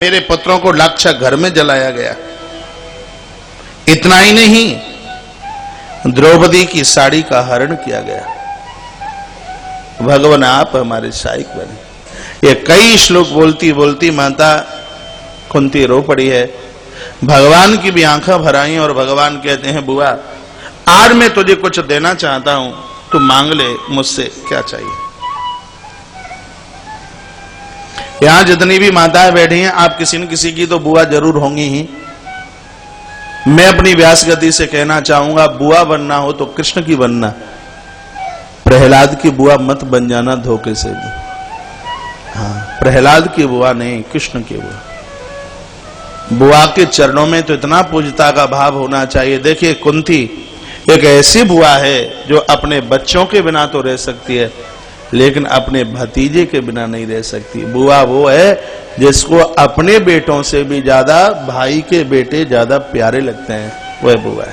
मेरे पुत्रों को लाक्षा घर में जलाया गया। इतना ही नहीं, द्रौपदी की साड़ी का हरण किया गया। भगवान आप हमारे सहायक बने। ये कई श्लोक बोलती बोलती माता कुंती रो पड़ी है। भगवान की भी आंखें भराई और भगवान कहते हैं, बुआ आज मैं तुझे कुछ देना चाहता हूं, तू मांग ले मुझसे क्या चाहिए। यहां जितनी भी माताएं बैठी हैं, आप किसी न किसी की तो बुआ जरूर होंगी ही। मैं अपनी व्यास गति से कहना चाहूंगा, बुआ बनना हो तो कृष्ण की बनना, प्रहलाद की बुआ मत बन जाना धोखे से भी। हाँ, प्रहलाद की बुआ नहीं, कृष्ण की बुआ। बुआ के चरणों में तो इतना पूजता का भाव होना चाहिए। देखिए, कुंती एक ऐसी बुआ है जो अपने बच्चों के बिना तो रह सकती है, लेकिन अपने भतीजे के बिना नहीं रह सकती। बुआ वो है जिसको अपने बेटों से भी ज्यादा भाई के बेटे ज्यादा प्यारे लगते हैं, वह बुआ है।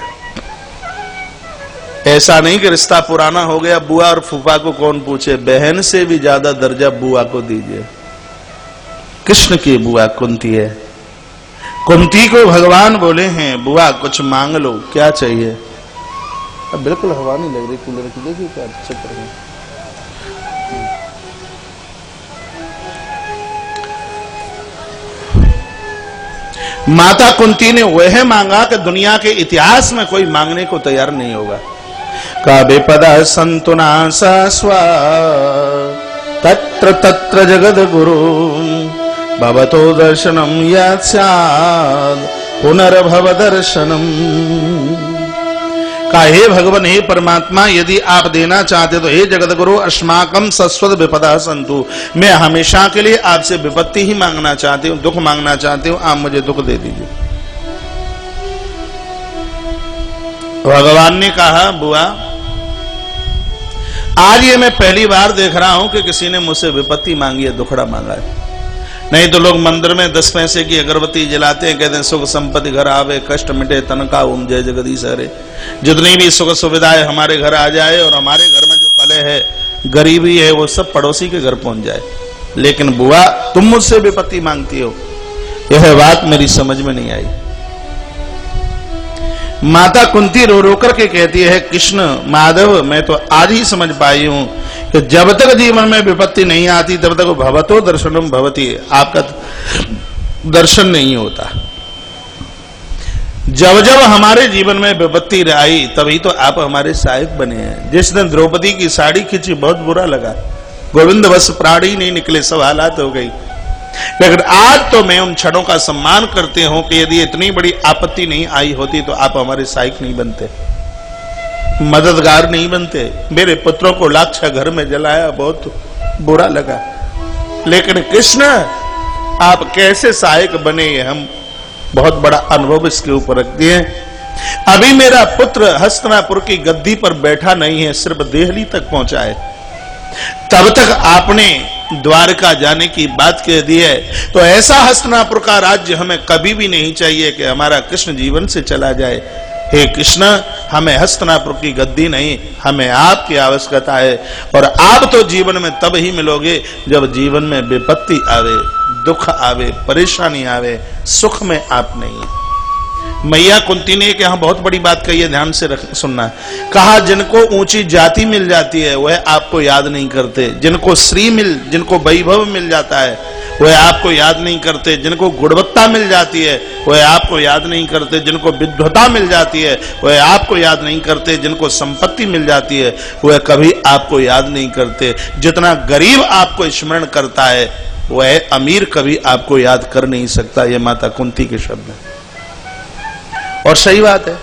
ऐसा नहीं कि रिश्ता पुराना हो गया, बुआ और फूफा को कौन पूछे, बहन से भी ज्यादा दर्जा बुआ को दीजिए। कृष्ण की बुआ कुंती है। कुंती को भगवान बोले हैं, बुआ कुछ मांग लो, क्या चाहिए। अब बिल्कुल हवा नहीं लग रही कूलर की, देखिए क्या अच्छा कर रहे हैं। माता कुंती ने वह मांगा कि दुनिया के इतिहास में कोई मांगने को तैयार नहीं होगा। काबे पदा संतुना स्वा तत्र तत्र जगद गुरु भवतो दर्शनम यात् स्यात् पुनर्भव दर्शनम। का हे भगवान, हे परमात्मा, यदि आप देना चाहते तो हे जगत गुरु अस्माकं सस्वद विपदा संतु, मैं हमेशा के लिए आपसे विपत्ति ही मांगना चाहती हूँ, दुख मांगना चाहती हूँ, आप मुझे दुख दे दीजिए। भगवान ने कहा, बुआ आज ये मैं पहली बार देख रहा हूं कि किसी ने मुझसे विपत्ति मांगी है, दुखड़ा मांगा है। नहीं तो लोग मंदिर में 10 पैसे की अगरबत्ती जलाते हैं, कहते हैं सुख संपत्ति घर आवे, कष्ट मिटे तन का ओम जय जगदीश हरे। जितनी भी सुख सुविधाएं हमारे घर आ जाए और हमारे घर में जो कलह है, गरीबी है, वो सब पड़ोसी के घर पहुंच जाए। लेकिन बुआ तुम मुझसे विपत्ति मांगती हो, यह बात मेरी समझ में नहीं आई। माता कुंती रो रो करके कहती है, कृष्ण माधव, मैं तो आज ही समझ पाई हूं कि जब तक जीवन में विपत्ति नहीं आती तब तक भवतो दर्शनम भवति, आपका दर्शन नहीं होता। जब जब हमारे जीवन में विपत्ति आई तभी तो आप हमारे सहायक बने हैं। जिस दिन द्रौपदी की साड़ी खींची बहुत बुरा लगा, गोविंद बस प्राणी नहीं निकले, सब हालात हो गई। लेकिन आज तो मैं उन क्षणों का सम्मान करते हूं कि यदि इतनी बड़ी आपत्ति नहीं आई होती तो आप हमारे सहायक नहीं बनते, मददगार नहीं बनते। मेरे पुत्रों को लाक्षा घर में जलाया, बहुत बुरा लगा। लेकिन कृष्ण आप कैसे सहायक बने, हम बहुत बड़ा अनुभव इसके ऊपर रखते हैं। अभी मेरा पुत्र हस्तिनापुर की गद्दी पर बैठा नहीं है, सिर्फ देहली तक पहुंचा है, तब तक आपने द्वारका जाने की बात कह दी है। तो ऐसा हस्तिनापुर का राज्य हमें कभी भी नहीं चाहिए कि हमारा कृष्ण जीवन से चला जाए। हे कृष्ण, हमें हस्तिनापुर की गद्दी नहीं, हमें आपकी आवश्यकता है। और आप तो जीवन में तब ही मिलोगे जब जीवन में विपत्ति आवे, दुख आवे, परेशानी आवे, सुख में आप नहीं। मैया कुंती ने यहां बहुत बड़ी बात कही है, ध्यान से सुनना। कहा, जिनको ऊंची जाति मिल जाती है वह आपको याद नहीं करते, जिनको वैभव मिल जाता है वह आपको याद नहीं करते, जिनको गुणवत्ता मिल जाती है वह आपको याद नहीं करते, जिनको विद्वता मिल जाती है वह आपको याद नहीं करते, जिनको संपत्ति मिल जाती है वह कभी आपको याद नहीं करते। जितना गरीब आपको स्मरण करता है वह अमीर कभी आपको याद कर नहीं सकता। यह माता कुंती के शब्द है और सही बात है।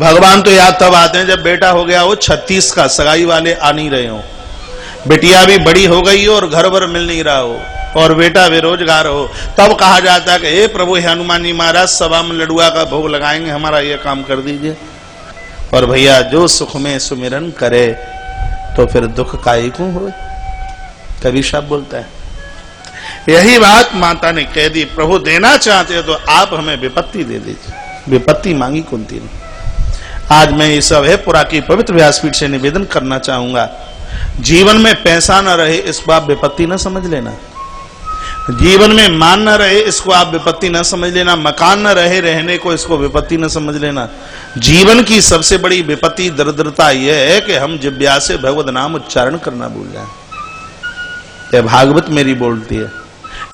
भगवान तो याद तब आते हैं जब बेटा हो गया हो 36 का, सगाई वाले आ नहीं रहे हो, बेटिया भी बड़ी हो गई हो और घर भर मिल नहीं रहा हो, और बेटा बेरोजगार हो, तब कहा जाता है कि हे प्रभु, हे हनुमान जी महाराज, सभा में लडुआ का भोग लगाएंगे, हमारा यह काम कर दीजिए। और भैया जो सुख में सुमिरन करे तो फिर दुख काहे को हो, कबीर साहब बोलता है। यही बात माता ने कह दी, प्रभु देना चाहते हो तो आप हमें विपत्ति दे दीजिए। विपत्ति मांगी कुंती ने। आज मैं ये सब है पुरा की पवित्र व्यासपीठ से निवेदन करना चाहूंगा, जीवन में पैसा न रहे इस बात विपत्ति न समझ लेना। जीवन में मान न रहे इसको आप विपत्ति न समझ लेना, मकान न रहे रहने को इसको विपत्ति न समझ लेना। जीवन की सबसे बड़ी विपत्ति दरिद्रता यह है कि हम जिह्वा से भगवत नाम उच्चारण करना भूल जाएं। यह भागवत मेरी बोलती है।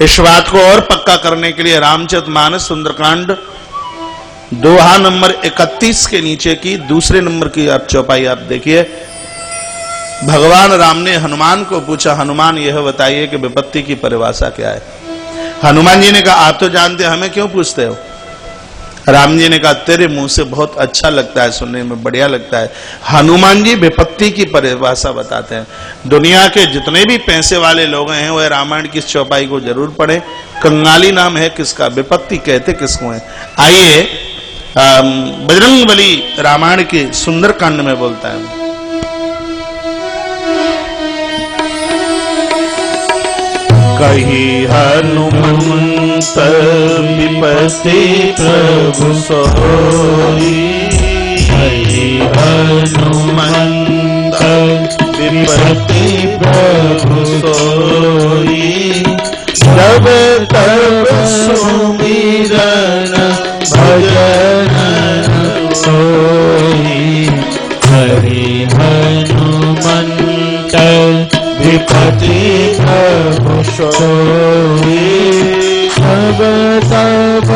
इस बात को और पक्का करने के लिए रामचरितमानस सुंदरकांड दोहा नंबर 31 के नीचे की दूसरे नंबर की आप चौपाई आप देखिए। भगवान राम ने हनुमान को पूछा, हनुमान यह बताइए कि विपत्ति की परिभाषा क्या है। हनुमान जी ने कहा आप तो जानते हैं, हमें क्यों पूछते हो। राम जी ने कहा तेरे मुंह से बहुत अच्छा लगता है, सुनने में बढ़िया लगता है। हनुमान जी विपत्ति की परिभाषा बताते हैं। दुनिया के जितने भी पैसे वाले लोग हैं वह रामायण की चौपाई को जरूर पढ़े। कंगाली नाम है किसका, विपत्ति कहते किसको है। आइए बजरंगबली रामायण के सुंदरकांड में बोलता है। कही हनुमंत विपत्ति प्रभु सोई, कही हनुमंत विपत्ति प्रभु सोई, जब तब सुमिरन भजन सोई, हरि हनुमंत विपत्ति प्रभु सोई, तब तब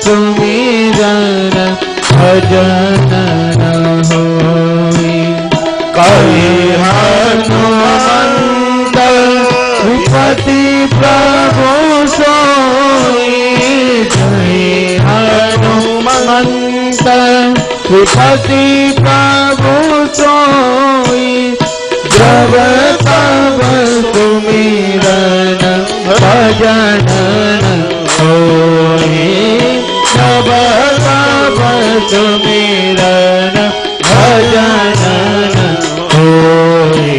सुमिरन भजन होई। कही हनुमंत विपत्ति प्रभु सोई, कही हनुमंत विपत्ति प्रभु सोई, जब तब सुमिरन भजन होई, जब तब सुमिरन भजन होई।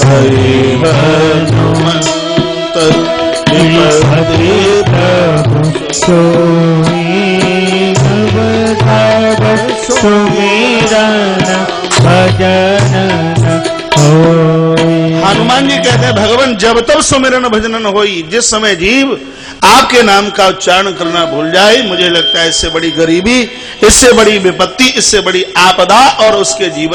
हरि हनुमंत विपत्ति प्रभु सोई, जब तब सुमिरन भजन। हनुमान जी कहते हैं भगवान जब तब सुमिरन भजन होई, जिस समय जीव आपके नाम का उच्चारण करना भूल जाए, मुझे लगता है इससे बड़ी गरीबी, इससे बड़ी विपत्ति, इससे बड़ी आपदा और उसके जीवन।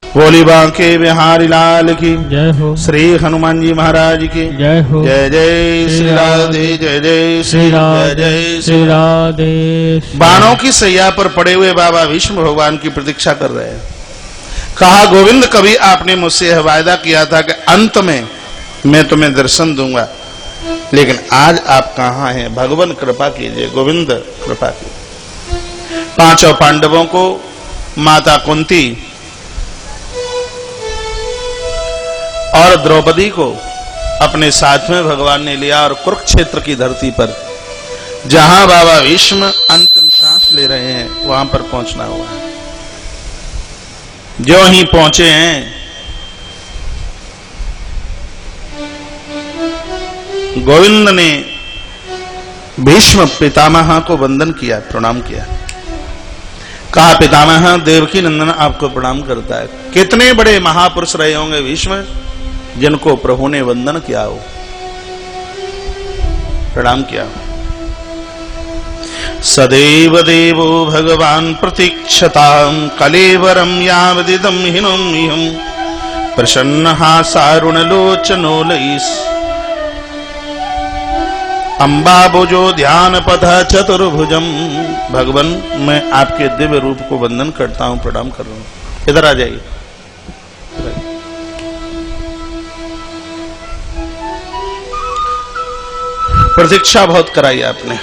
बोली बांके बिहारी लाल की जय हो, श्री हनुमान जी महाराज की जय हो। जय जय श्री राधे, जय जय श्री राधे, जय श्री राधे। बाणों की सैया पर पड़े हुए बाबा विष्णु भगवान की प्रतीक्षा कर रहे हैं। कहा गोविंद कभी आपने मुझसे यह वायदा किया था कि अंत में मैं तुम्हें दर्शन दूंगा, लेकिन आज आप कहां हैं। भगवान कृपा कीजिए, गोविंद कृपा कीजिए। पांचों पांडवों को माता कुंती और द्रौपदी को अपने साथ में भगवान ने लिया और कुरुक्षेत्र की धरती पर जहां बाबा भीष्म अंतिम सांस ले रहे हैं वहां पर पहुंचना हुआ है। जो ही पहुंचे हैं गोविंद ने भीष्म पितामह को वंदन किया, प्रणाम किया। कहा पितामह देवकी नंदन आपको प्रणाम करता है। कितने बड़े महापुरुष रहे होंगे भीष्म जिनको प्रभु ने वंदन किया हो, प्रणाम किया। सदैव देवो भगवान प्रतीक्षतां कलेवरं यावदिदं हिनं इहं प्रसन्नः सारुणलोचनो लयिस् अम्बाबुजो ध्यानपथ चतुर्भुजम। भगवान मैं आपके दिव्य रूप को वंदन करता हूं, प्रणाम कर रहा हूं। इधर आ जाइए। प्रतीक्षा बहुत कराई आपने।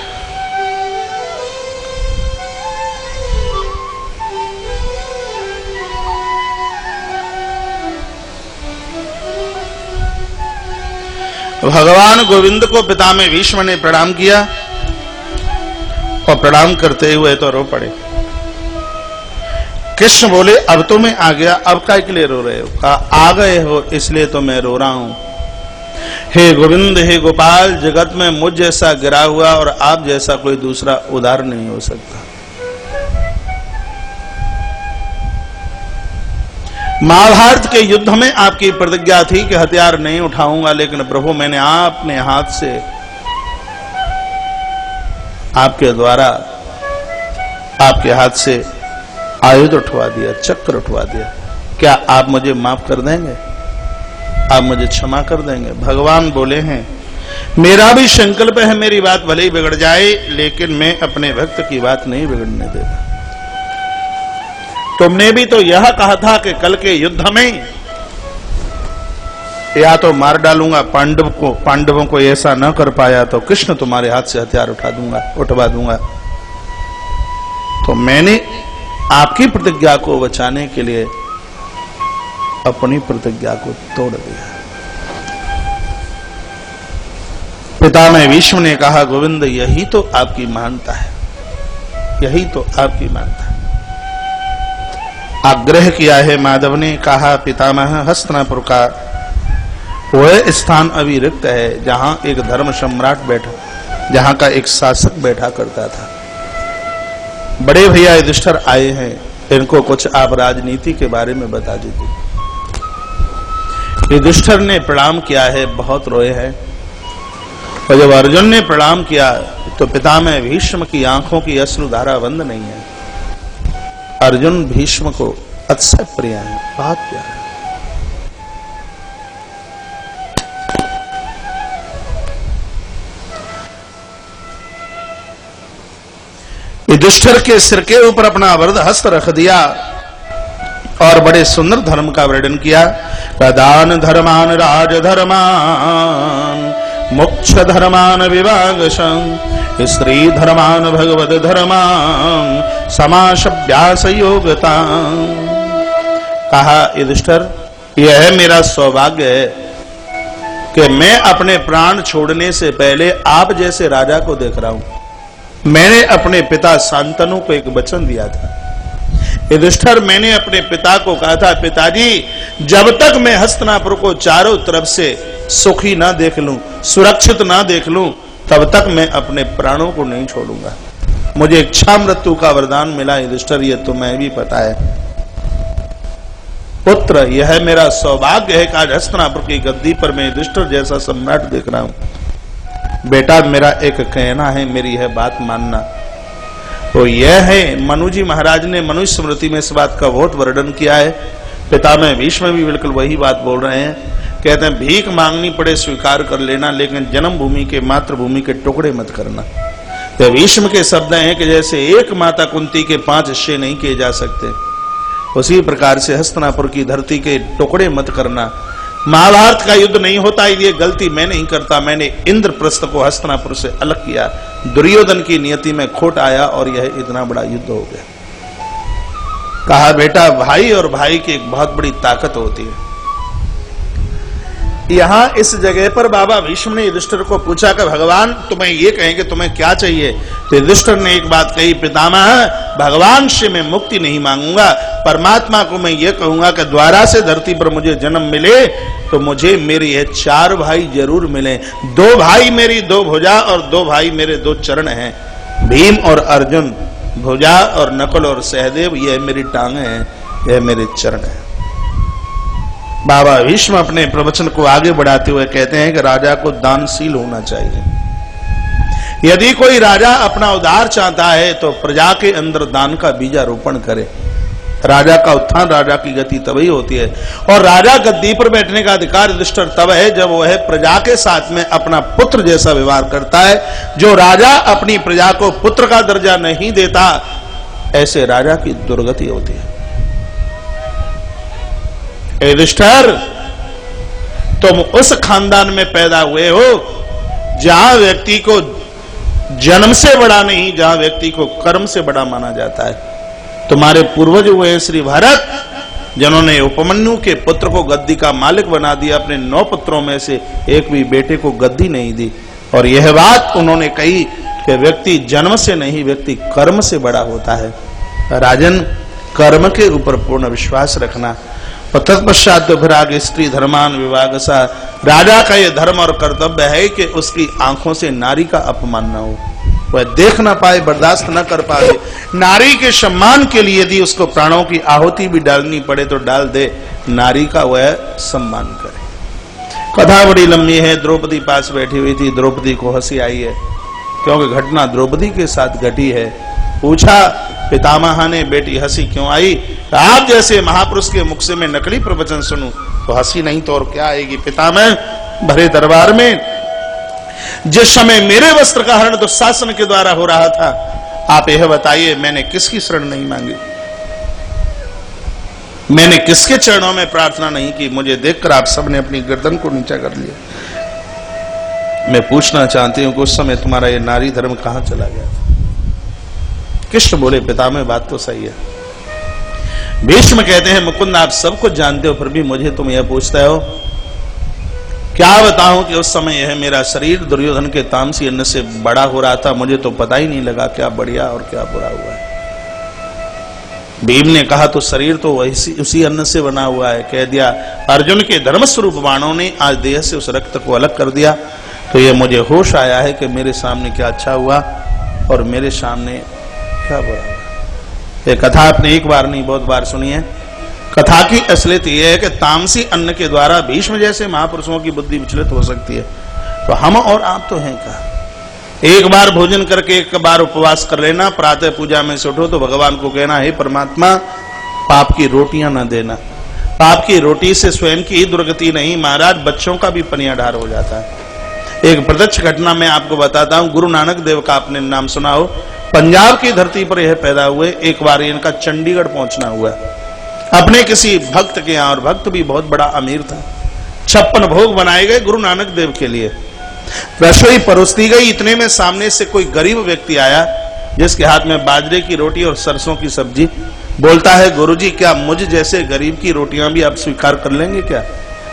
भगवान गोविंद को पिता में भीष्म ने प्रणाम किया और प्रणाम करते हुए तो रो पड़े। कृष्ण बोले अब तो मैं आ गया, अब काय के लिए रो रहे हो। कहा आ गए हो इसलिए तो मैं रो रहा हूं। हे गोविंद, हे गोपाल, जगत में मुझ जैसा गिरा हुआ और आप जैसा कोई दूसरा उदार नहीं हो सकता। महाभारत के युद्ध में आपकी प्रतिज्ञा थी कि हथियार नहीं उठाऊंगा, लेकिन प्रभु मैंने आपने हाथ से आपके द्वारा आपके हाथ से आयुध उठवा दिया, चक्र उठवा दिया, क्या आप मुझे माफ कर देंगे? आप मुझे क्षमा कर देंगे? भगवान बोले हैं, मेरा भी संकल्प है, मेरी बात भले ही बिगड़ जाए, लेकिन मैं अपने भक्त की बात नहीं बिगड़ने देता। तुमने भी तो यह कहा था कि कल के युद्ध में या तो मार डालूंगा पांडवों को ऐसा न कर पाया तो कृष्ण तुम्हारे हाथ से हथियार उठवा दूंगा। तो मैंने आपकी प्रतिज्ञा को बचाने के लिए अपनी प्रतिज्ञा को तोड़ दिया। पितामह भीष्म ने कहा, गोविंद यही तो आपकी महानता है, यही तो आपकी महानता है। आग्रह किया है माधव ने, कहा पितामह हस्तिनापुर का वह स्थान अभी रिक्त है जहां एक धर्म सम्राट बैठा, जहां का एक शासक बैठा करता था। बड़े भैया युधिष्ठिर आए हैं, इनको कुछ आप राजनीति के बारे में बता दीजिए। युधिष्ठिर ने प्रणाम किया है, बहुत रोए हैं। और जब अर्जुन ने प्रणाम किया तो पितामह भीष्म की आंखों की अश्रुधारा बंद नहीं है। अर्जुन भीष्म को अतिशय प्रिय है, बहुत प्यार है। युधिष्ठिर के सिर के ऊपर अपना वरद हस्त रख दिया और बड़े सुंदर धर्म का वर्णन किया। दान धर्मान राजधर्मान मोक्ष धर्मान विभागशं स्त्री धर्मान भगवद धर्मान समासभ्यास योगता। कहा युधिष्ठिर, यह मेरा सौभाग्य है कि मैं अपने प्राण छोड़ने से पहले आप जैसे राजा को देख रहा हूं। मैंने अपने पिता शांतनु को एक वचन दिया था। युधिष्ठिर, मैंने अपने पिता को कहा था, पिताजी जब तक मैं हस्तिनापुर को चारों तरफ से सुखी ना देख लूं, सुरक्षित ना देख लूं, तब तक मैं अपने प्राणों को नहीं छोड़ूंगा। मुझे इच्छा मृत्यु का वरदान मिला युधिष्ठिर, ये तो मैं भी पता है। पुत्र, यह मेरा सौभाग्य है कि आज हस्तिनापुर की गद्दी पर मैं युधिष्ठिर जैसा सम्राट देख रहा हूं। बेटा, मेरा एक कहना है, मेरी यह बात मानना। तो यह है, मनु जी महाराज ने मनुष्य स्मृति में इस बात का बहुत वर्णन किया है। पितामह भीष्म भी बिल्कुल वही बात बोल रहे हैं। कहते हैं, भीख मांगनी पड़े स्वीकार कर लेना, लेकिन जन्मभूमि के मातृभूमि के टुकड़े मत करना। तो भीष्म के शब्द हैं कि जैसे एक माता कुंती के 5 हिस्से नहीं किए जा सकते, उसी प्रकार से हस्तिनापुर की धरती के टुकड़े मत करना। महाभारत का युद्ध नहीं होता, ये गलती मैं नहीं करता। मैंने इंद्रप्रस्थ को हस्तिनापुर से अलग किया, दुर्योधन की नियति में खोट आया और यह इतना बड़ा युद्ध हो गया। कहा, बेटा, भाई और भाई की एक बहुत बड़ी ताकत होती है। यहां इस जगह पर बाबा भीष्म ने युधिष्ठिर को पूछा कि भगवान तुम्हें ये कहेंगे तुम्हें क्या चाहिए? तो युधिष्ठिर ने एक बात कही, पितामह भगवान से मैं मुक्ति नहीं मांगूंगा, परमात्मा को मैं ये कहूंगा कि द्वारा से धरती पर मुझे जन्म मिले तो मुझे मेरे ये 4 भाई जरूर मिले। 2 भाई मेरी 2 भुजा और 2 भाई मेरे 2 चरण हैं, भीम और अर्जुन भुजा और नकुल और सहदेव यह मेरी टांगे हैं, यह मेरे चरण हैं। बाबा भीष्म अपने प्रवचन को आगे बढ़ाते हुए कहते हैं कि राजा को दानशील होना चाहिए। यदि कोई राजा अपना उद्धार चाहता है तो प्रजा के अंदर दान का बीजारोपण करे। राजा का उत्थान, राजा की गति तभी होती है। और राजा गद्दी पर बैठने का अधिकार युधिष्ठिर तब है जब वह प्रजा के साथ में अपना पुत्र जैसा व्यवहार करता है। जो राजा अपनी प्रजा को पुत्र का दर्जा नहीं देता, ऐसे राजा की दुर्गति होती है। युधिष्ठिर, तुम उस खानदान में पैदा हुए हो जहां व्यक्ति को जन्म से बड़ा नहीं, जहां व्यक्ति को कर्म से बड़ा माना जाता है। तुम्हारे पूर्वज हुए श्री भरत, जिन्होंने उपमन्यु के पुत्र को गद्दी का मालिक बना दिया। अपने 9 पुत्रों में से एक भी बेटे को गद्दी नहीं दी। और यह बात उन्होंने कही कि व्यक्ति जन्म से नहीं, व्यक्ति कर्म से बड़ा होता है। राजन, कर्म के ऊपर पूर्ण विश्वास रखना। तत्पश्चात तो फिर आगे स्त्री धर्मान विभागसा। राजा का यह धर्म और कर्तव्य है कि उसकी आंखों से नारी का अपमान न हो, वह देख ना पाए, बर्दाश्त न कर पाए। नारी के सम्मान के लिए यदि उसको प्राणों की आहुति भी डालनी पड़े तो डाल दे, नारी का वह सम्मान करे। कथा बड़ी लंबी है। द्रौपदी पास बैठी हुई थी, द्रौपदी को हंसी आई है क्योंकि घटना द्रौपदी के साथ घटी है। पूछा पितामह ने, बेटी हंसी क्यों आई? आप जैसे महापुरुष के मुख से मैं नकली प्रवचन सुनूं तो हंसी नहीं तो और क्या आएगी? पितामह, भरे दरबार में जिस समय मेरे वस्त्र का हरण दुशासन के द्वारा हो रहा था, आप यह बताइए मैंने किसकी शरण नहीं मांगी? मैंने किसके चरणों में प्रार्थना नहीं की? मुझे देखकर आप सबने अपनी गर्दन को नीचा कर लिया। मैं पूछना चाहती हूं कि उस समय तुम्हारा ये नारी धर्म कहां चला गया? कृष्ण बोले, पितामह बात तो सही है। भीष्म कहते हैं, मुकुंद आप सब कुछ जानते हो फिर भी मुझे तुम यह पूछते हो? क्या बताऊं कि उस समय यह मेरा शरीर दुर्योधन के तामसी अन्न से बड़ा हो रहा था, मुझे तो पता ही नहीं लगा क्या बढ़िया और क्या बुरा हुआ है। भीम ने कहा तो शरीर तो वही उसी अन्न से बना हुआ है। कह दिया, अर्जुन के धर्म स्वरूप बाणों ने आज देह से उस रक्त को अलग कर दिया, तो यह मुझे होश आया है कि मेरे सामने क्या अच्छा हुआ और मेरे सामने क्या बुरा हुआ। ये कथा आपने एक बार नहीं बहुत बार सुनी है। कथा की असलियत यह है कि तामसी अन्न के द्वारा भीष्म जैसे महापुरुषों की बुद्धि विचलित हो सकती है, तो हम और आप तो हैं क्या? एक बार भोजन करके एक बार उपवास कर लेना, प्रातः पूजा में से उठो तो भगवान को कहना, हे परमात्मा पाप की रोटियां न देना। पाप की रोटी से स्वयं की ही दुर्गति नहीं महाराज, बच्चों का भी पनियाढार हो जाता है। एक प्रत्यक्ष घटना मैं आपको बताता हूं। गुरु नानक देव का आपने नाम सुना हो, पंजाब की धरती पर यह पैदा हुए। एक बार इनका चंडीगढ़ पहुंचना हुआ अपने किसी भक्त के यहाँ, और भक्त भी बहुत बड़ा अमीर था। 56 भोग बनाए गए गुरु नानक देव के लिए, रसोई परोसी गई। इतने में सामने से कोई गरीब व्यक्ति आया जिसके हाथ में बाजरे की रोटी और सरसों की सब्जी। बोलता है, गुरुजी क्या मुझ जैसे गरीब की रोटियां भी आप स्वीकार कर लेंगे क्या?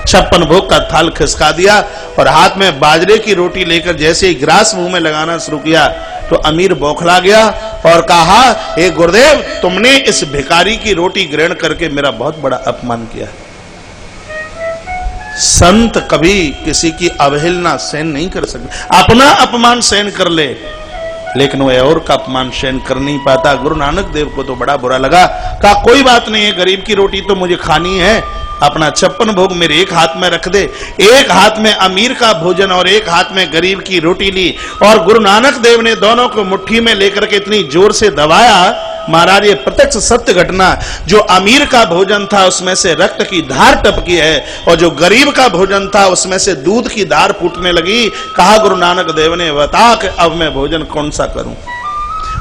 56 भोग का थाल खिसका दिया और हाथ में बाजरे की रोटी लेकर जैसे ही ग्रास मुंह में लगाना शुरू किया तो अमीर बौखला गया और कहा, हे गुरुदेव तुमने इस भिखारी की रोटी ग्रहण करके मेरा बहुत बड़ा अपमान किया। संत कभी किसी की अवहेलना सहन नहीं कर सकते। अपना अपमान सहन कर ले लेकिन वह और का अपमान सहन कर नहीं पाता। गुरु नानक देव को तो बड़ा बुरा लगा। कहा कोई बात नहीं है, गरीब की रोटी तो मुझे खानी है, अपना 56 भोग मेरे एक हाथ में रख दे। एक हाथ में अमीर का भोजन और एक हाथ में गरीब की रोटी ली और गुरु नानक देव ने दोनों को मुट्ठी में लेकर के इतनी जोर से दबाया। महाराज ये प्रत्यक्ष सत्य घटना, जो अमीर का भोजन था उसमें से रक्त की धार टपकी है और जो गरीब का भोजन था उसमें से दूध की धार फूटने लगी। कहा गुरु नानक देव ने, बता कि अब मैं भोजन कौन सा करूं?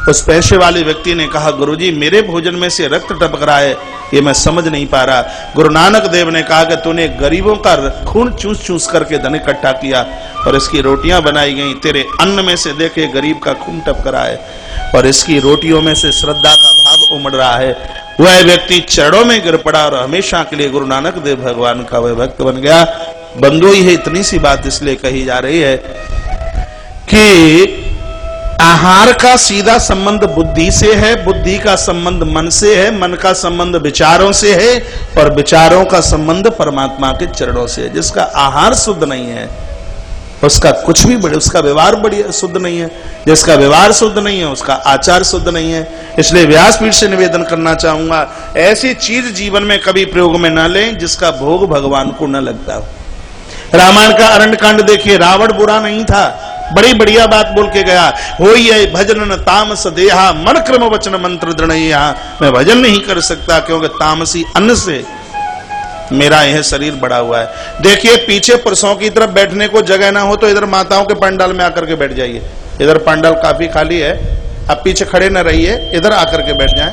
उस पैसे वाले व्यक्ति ने कहा, गुरुजी मेरे भोजन में से रक्त टपक रहा है, ये मैं समझ नहीं पा रहा। गुरु नानक देव ने कहा कि तूने गरीबों का खून चूस चूस करके धन इकट्ठा किया और इसकी रोटियां बनाई गई। तेरे अन्न में से देखे गरीब का खून टपक रहा है और इसकी रोटियों में से श्रद्धा का भाव उमड़ रहा है। वह व्यक्ति चरणों में गिर पड़ा और हमेशा के लिए गुरु नानक देव भगवान का वह भक्त बन गया। बंधु ही है, इतनी सी बात इसलिए कही जा रही है कि आहार का सीधा संबंध बुद्धि से है, बुद्धि का संबंध मन से है, मन का संबंध विचारों से है और विचारों का संबंध परमात्मा के चरणों से है। जिसका आहार शुद्ध नहीं है उसका कुछ भी बड़े, उसका व्यवहार बढ़िया शुद्ध नहीं है। जिसका व्यवहार शुद्ध नहीं है उसका आचार शुद्ध नहीं है। इसलिए व्यासपीठ से निवेदन करना चाहूंगा, ऐसी चीज जीवन में कभी प्रयोग में न लें जिसका भोग भगवान को न लगता हो। रामायण का अरण्य कांड देखिए, रावण बुरा नहीं था, बड़ी बढ़िया बात बोल के गया। होइए भजन तामस देहा मन क्रम वचन मंत्र दृढ़। मैं भजन नहीं कर सकता क्योंकि तामसी अन्न से मेरा यह शरीर बड़ा हुआ है। देखिए पीछे पुरुषों की तरफ बैठने को जगह ना हो तो इधर माताओं के पंडाल में आकर के बैठ जाइए। इधर पंडाल काफी खाली है, अब पीछे खड़े न रहिए, इधर आकर के बैठ जाएं।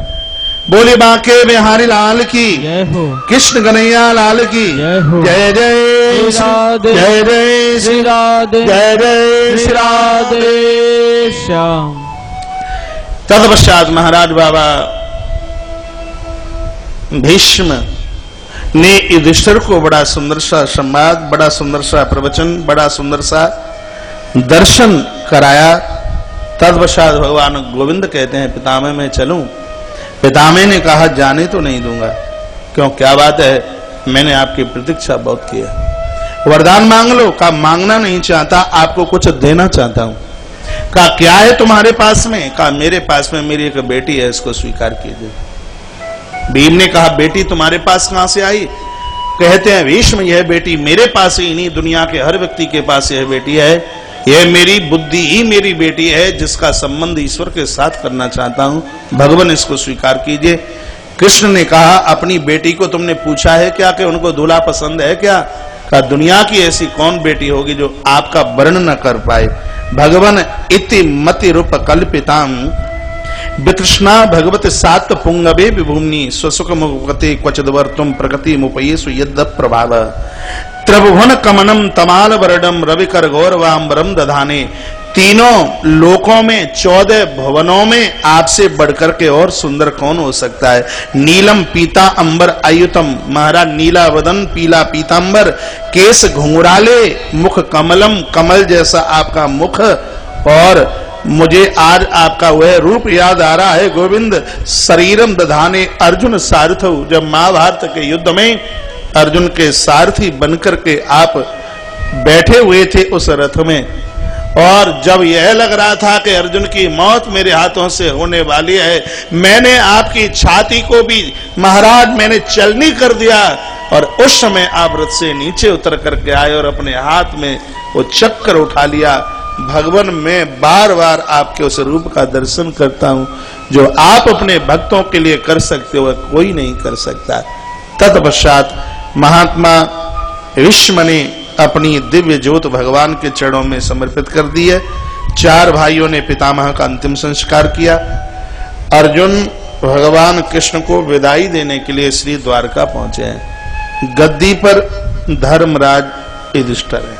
बोले बांके बिहारी लाल की जय हो, कृष्ण कन्हैया लाल की जय हो। जय जय राधे जय जय श्री राधे जय जय श्री राधे श्याम। तत्पश्चात महाराज बाबा भीष्म ने युधिष्ठिर को बड़ा सुंदर सा संवाद, बड़ा सुंदर सा प्रवचन, बड़ा सुंदर सा दर्शन कराया। तत्पश्चात भगवान गोविंद कहते हैं, पितामह मैं चलूं? पितामह ने कहा, जाने तो नहीं दूंगा। क्यों, क्या बात है? मैंने आपकी प्रतीक्षा बहुत की है, वरदान मांग लो। कहा मांगना नहीं चाहता, आपको कुछ देना चाहता हूं। कहा क्या है तुम्हारे पास में? कहा मेरे पास में मेरी एक बेटी है, इसको स्वीकार कीजिए। भीम ने कहा बेटी तुम्हारे पास कहां से आई? कहते हैं भीष्म यह बेटी मेरे पास ही नहीं, दुनिया के हर व्यक्ति के पास यह बेटी है। यह मेरी बुद्धि ही मेरी बेटी है, जिसका संबंध ईश्वर के साथ करना चाहता हूं, भगवान इसको स्वीकार कीजिए। कृष्ण ने कहा, अपनी बेटी को तुमने पूछा है क्या कि उनको दूल्हा पसंद है क्या? कहा, दुनिया की ऐसी कौन बेटी होगी जो आपका वर्णन न कर पाए। भगवान इति मति रूप कल्पिताम वितृष्णा भगवत सात पुंगवे विभूमि स्वसुख मुगते क्वचिदवर्तुम प्रगति मुपयेसु यद् प्रभाव त्रिभुवन कमनम तमाल वरडम रविकर गौरवांबरम दधाने। तीनों लोकों में 14 भुवनों में आपसे बढ़कर के और सुंदर कौन हो सकता है। नीलम पीता अंबर आयुतम, महाराज नीला वदन पीला पीतांबर, केस घुंघराले, मुख कमलम, कमल जैसा आपका मुख, और मुझे आज आपका वह रूप याद आ रहा है गोविंद। शरीरम दधाने अर्जुन सारथौ, जब महाभारत के युद्ध में अर्जुन के सारथी बनकर के आप बैठे हुए थे उस रथ में, और जब यह लग रहा था कि अर्जुन की मौत मेरे हाथों से होने वाली है, मैंने आपकी छाती को भी महाराज मैंने चलनी कर दिया, और उस समय आप रथ से नीचे उतर करके आए और अपने हाथ में वो चक्कर उठा लिया। भगवान, मैं बार बार आपके उस रूप का दर्शन करता हूं जो आप अपने भक्तों के लिए कर सकते हो, कोई नहीं कर सकता। तत्पश्चात महात्मा विष्णु ने अपनी दिव्य ज्योत भगवान के चरणों में समर्पित कर दी है। 4 भाइयों ने पितामह का अंतिम संस्कार किया। अर्जुन भगवान कृष्ण को विदाई देने के लिए श्री द्वारका पहुंचे हैं। गद्दी पर धर्मराज युधिष्ठिर है।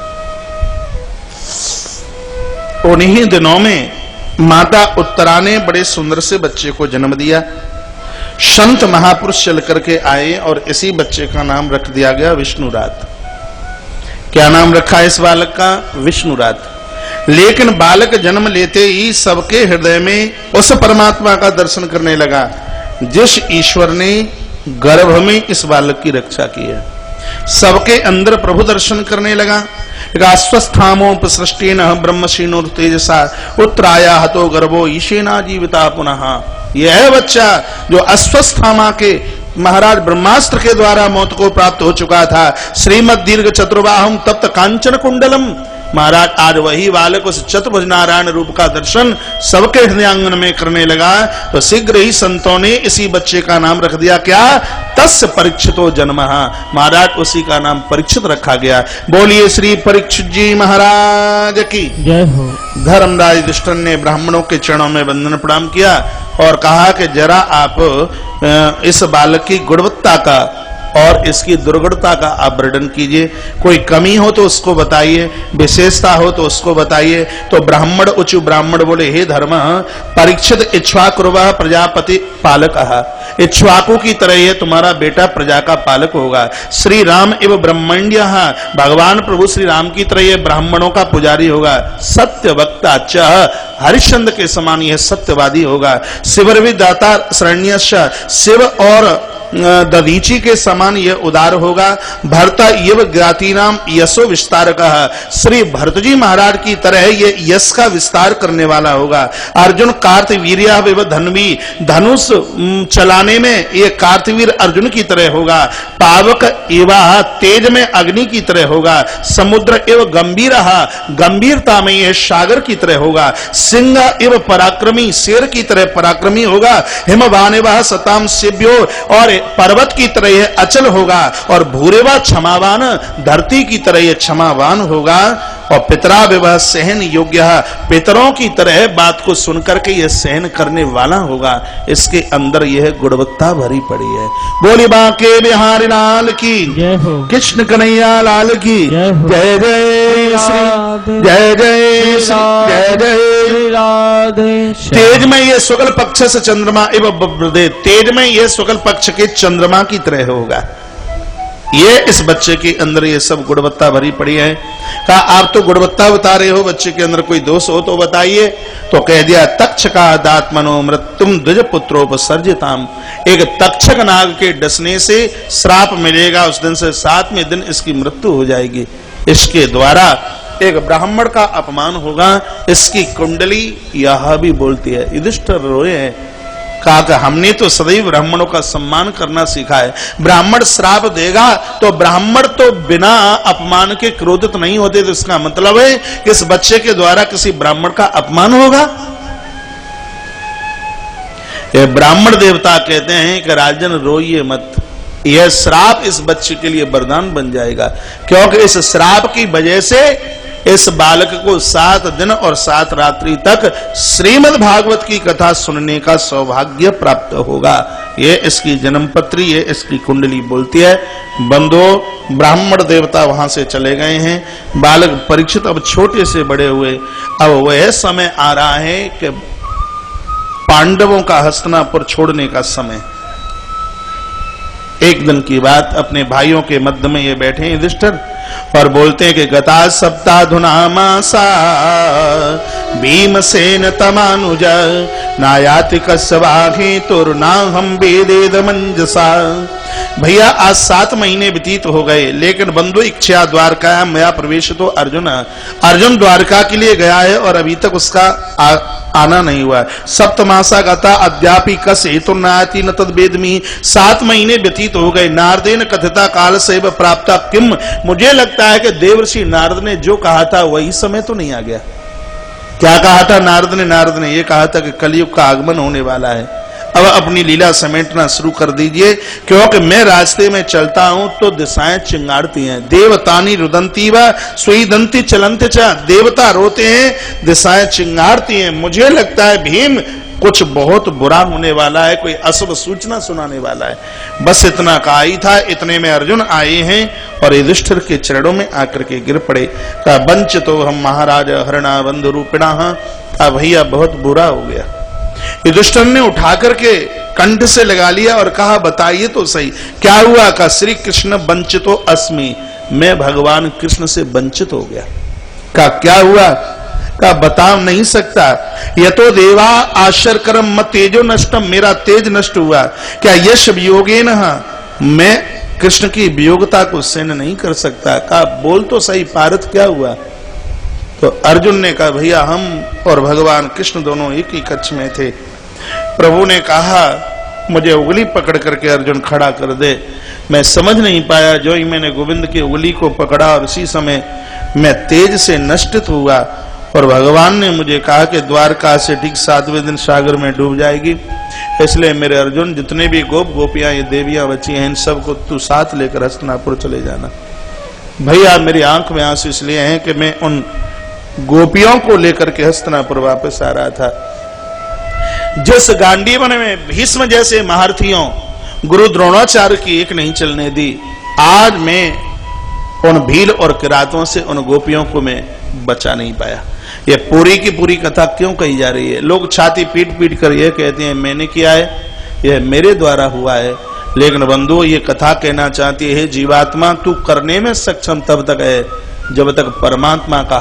उन्हीं दिनों में माता उत्तरा ने बड़े सुंदर से बच्चे को जन्म दिया। संत महापुरुष चल करके आए और इसी बच्चे का नाम रख दिया गया विष्णुरात। क्या नाम रखा इस बालक का? विष्णुरात। लेकिन बालक जन्म लेते ही सबके हृदय में उस परमात्मा का दर्शन करने लगा जिस ईश्वर ने गर्भ में इस बालक की रक्षा की है। सबके अंदर प्रभु दर्शन करने लगा। स्वस्थामोपसृष्टेन ब्रह्मशीनो तेजसा उत्तराया हतो गर्भो ईशेना जीविता पुनः। यह बच्चा जो अस्वस्थामा के महाराज ब्रह्मास्त्र के द्वारा मौत को प्राप्त हो चुका था, श्रीमद दीर्घ चतुर्बाहुम तप्त कांचन कुंडलम, महाराज आज वही बालक उस चतुर्भुज नारायण रूप का दर्शन सबके हृदयांगन में करने लगा। तो शीघ्र ही संतों ने इसी बच्चे का नाम रख दिया क्या? तस्य परीक्षितो जन्मः। महाराज उसी का नाम परीक्षित रखा गया। बोलिए श्री परीक्षित जी महाराज की जय हो। धर्मराज युधिष्ठिर ने ब्राह्मणों के चरणों में वंदन प्रणाम किया और कहा कि जरा आप इस बालक की गुणवत्ता का और इसकी दुर्गुणता का आप वर्णन कीजिए। कोई कमी हो तो उसको बताइए, विशेषता हो तो उसको बताइए। तो ब्राह्मण उच्च ब्राह्मण बोले, हे धर्म परीक्षित इक्ष्वाकुर्वः प्रजापति पालक। इक्ष्वाकु की तरह ये तुम्हारा बेटा प्रजा का पालक होगा। श्री राम एव ब्रह्मण्य, भगवान प्रभु श्री राम की तरह ये ब्राह्मणों का पुजारी होगा। सत्य वक्ता च, हरिश्चंद्र के समान यह सत्यवादी होगा। शिवरवि दाता शरण्यस्य, शिव और दधीची के समान यह उदार होगा। भरता यव ज्ञाति नाम यशो विस्तारकः, श्री भरत जी महाराज की तरह ये यश का विस्तार करने वाला होगा। अर्जुन कार्तवीर्य विव धन्वी, धनुष चलाने में ये कार्तवीर अर्जुन की तरह होगा। पावक एवं तेज में अग्नि की तरह होगा। समुद्र एवं गंभीर, गंभीरता में यह सागर की तरह होगा। सिंह एवं पराक्रमी, शेर की तरह पराक्रमी होगा। हिमवान एवं सताम शिव्यो, और पर्वत की तरह यह अचल होगा। और भूरेवा क्षमावान, धरती की तरह यह क्षमावान होगा। और पितरा विवाह सहन योग्य, पितरों की तरह बात को सुनकर के यह सहन करने वाला होगा। इसके अंदर यह गुणवत्ता भरी पड़ी है। बोली बांके बिहारी लाल की जय हो। कृष्ण कन्हैया लाल की जय हो। जय जय श्री, जय जय श्री, जय जय राधे। तेज में ये शुक्ल पक्ष से चंद्रमा एवं बब्रदे, तेज में ये शुक्ल पक्ष के चंद्रमा की तरह होगा। ये इस बच्चे के अंदर ये सब गुणवत्ता भरी पड़ी है। कहा आप तो गुणवत्ता बता रहे हो, बच्चे के अंदर कोई दोष हो तो बताइए। तो कह दिया तक्षका दात्मनो मृत्युम द्विज पुत्रोपसर्जिताम, एक तक्षक नाग के डसने से श्राप मिलेगा, उस दिन से 7वें दिन इसकी मृत्यु हो जाएगी। इसके द्वारा एक ब्राह्मण का अपमान होगा। इसकी कुंडली यह भी बोलती है। युधिष्ठिर रोए हैं कहा कि हमने तो सदैव ब्राह्मणों का सम्मान करना सीखा है, ब्राह्मण श्राप देगा तो ब्राह्मण तो बिना अपमान के क्रोधित नहीं होते, तो इसका मतलब है कि इस बच्चे के द्वारा किसी ब्राह्मण का अपमान होगा। ये ब्राह्मण देवता कहते हैं कि राजन रोइए मत, यह श्राप इस बच्चे के लिए वरदान बन जाएगा, क्योंकि इस श्राप की वजह से इस बालक को 7 दिन और 7 रात्रि तक श्रीमद् भागवत की कथा सुनने का सौभाग्य प्राप्त होगा। ये इसकी जन्मपत्री, ये इसकी कुंडली बोलती है। बंधो, ब्राह्मण देवता वहां से चले गए हैं। बालक परीक्षित अब छोटे से बड़े हुए। अब वह समय आ रहा है कि पांडवों का हस्तिनापुर छोड़ने का समय। एक दिन की बात, अपने भाइयों के मध्य में ये बैठे हैं युधिष्ठिर और बोलते हैं कि गता सप्ताधुना मासा भीमसेन तमानुज नायाति कस्वाहि तुरना हम वेदेद मंजसा। भैया आज 7 महीने व्यतीत हो गए, लेकिन बंधु इच्छा द्वारका मया प्रवेश तो अर्जुन द्वारका के लिए गया है और अभी तक उसका आना नहीं हुआ। सप्तमासा गता अद्यापि कस हेतु नायति न तद वेदमी। 7 महीने व्यतीत हो गए, नारदेन कथिता काल सेव प्राप्ता किम। मुझे लगता है कि देवर्षि नारद ने जो कहा था वही समय तो नहीं आ गया। क्या कहा था नारद ने ये कहा था कि कलयुग का आगमन होने वाला है। अब अपनी लीला समेटना शुरू कर दीजिए, क्योंकि मैं रास्ते में चलता हूं तो दिशाएं चिंगारती हैं। देवतानी रुदंती व स्वीदंती चलंत च। देवता रोते हैं, दिशाएं चिंगारती हैं। मुझे लगता है भीम कुछ बहुत बुरा होने वाला है, कोई अशुभ सूचना सुनाने वाला है। बस इतना कहा ही था, इतने में अर्जुन आए हैं और युधिष्ठिर के चरणों में आकर के गिर पड़े। कहा वंच तो हम महाराज हरणा बंधु रूपिणा। कहा भैया बहुत बुरा हो गया। युधिष्ठिर ने उठा करके कंठ से लगा लिया और कहा बताइए तो सही क्या हुआ। का श्री कृष्ण वंचितो अस्मि, मैं भगवान कृष्ण से वंचित हो गया। का क्या हुआ। का बता नहीं सकता। यह तो देवा आश्चर्य कर्म मत तेजो नष्टम, मेरा तेज नष्ट हुआ। क्या यश वियोगे न, मैं कृष्ण की वियोगता को सहन नहीं कर सकता। का बोल तो सही पारथ क्या हुआ। तो अर्जुन ने कहा भैया हम और भगवान कृष्ण दोनों एक ही कक्ष में थे। प्रभु ने कहा मुझे उंगली पकड़ करके अर्जुन खड़ा कर दे। मैं समझ नहीं पाया, जो ही मैंने गोविंद की उंगली को पकड़ा और उसी समय मैं तेज से नष्टित हुआ और भगवान ने मुझे कहा कि द्वारका से ठीक 7वें दिन सागर में डूब जाएगी। इसलिए मेरे अर्जुन जितने भी गोप गोपियां ये देवियां बची हैं इन सबको तू साथ लेकर हस्तिनापुर चले जाना। भैया मेरी आंख में आंसू इसलिए हैं कि मैं उन गोपियों को लेकर के हस्तिनापुर वापस आ रहा था। जिस गांडीवन में भीष्म जैसे महारथियों गुरु द्रोणाचार्य की एक नहीं चलने दी, आज मैं उन भील और किरातों से उन गोपियों को मैं बचा नहीं पाया। ये पूरी की पूरी कथा क्यों कही जा रही है। लोग छाती पीट पीट कर यह कहते हैं मैंने किया है, यह मेरे द्वारा हुआ है। लेकिन बंधु ये कथा कहना चाहती है जीवात्मा तू करने में सक्षम तब तक है जब तक परमात्मा का